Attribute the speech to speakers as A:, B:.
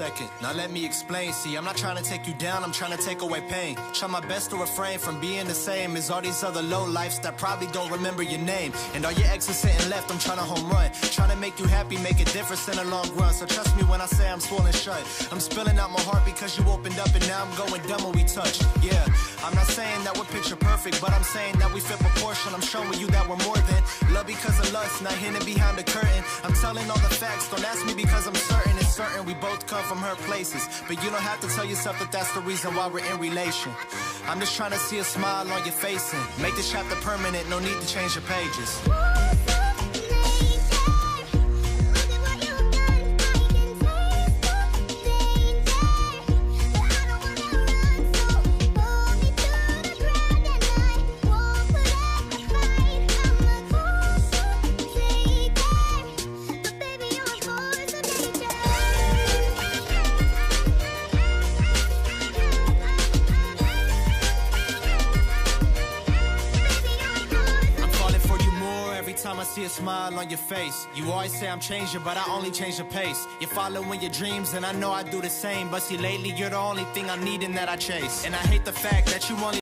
A: second, now let me explain. See, I'm not trying to take you down, I'm trying to take away pain. Try my best to refrain from being the same as all these other low lifes that probably don't remember your name. And all your exes sitting left, I'm trying to home run. Trying to make you happy, make a difference in the long run. So trust me when I say I'm swollen shut. I'm spilling out my heart because you opened up and now I'm going dumb when we touch. Yeah, I'm not saying that we're picture perfect, but I'm saying that we fit proportion. I'm showing you that we're more than love because of lust, not hidden behind the curtain. I'm telling all the facts, don't ask me because I'm certain. It's certain we both come from hurt places, but you don't have to tell yourself that that's the reason why we're in relation. I'm just trying to see a smile on your face and make this chapter permanent, no need to change your pages. Time I see a smile on your face. You always say I'm changing, but I only change the pace. You're following your dreams, and I know I do the same. But see, lately you're the only thing I need and that I chase. And I hate the fact that you only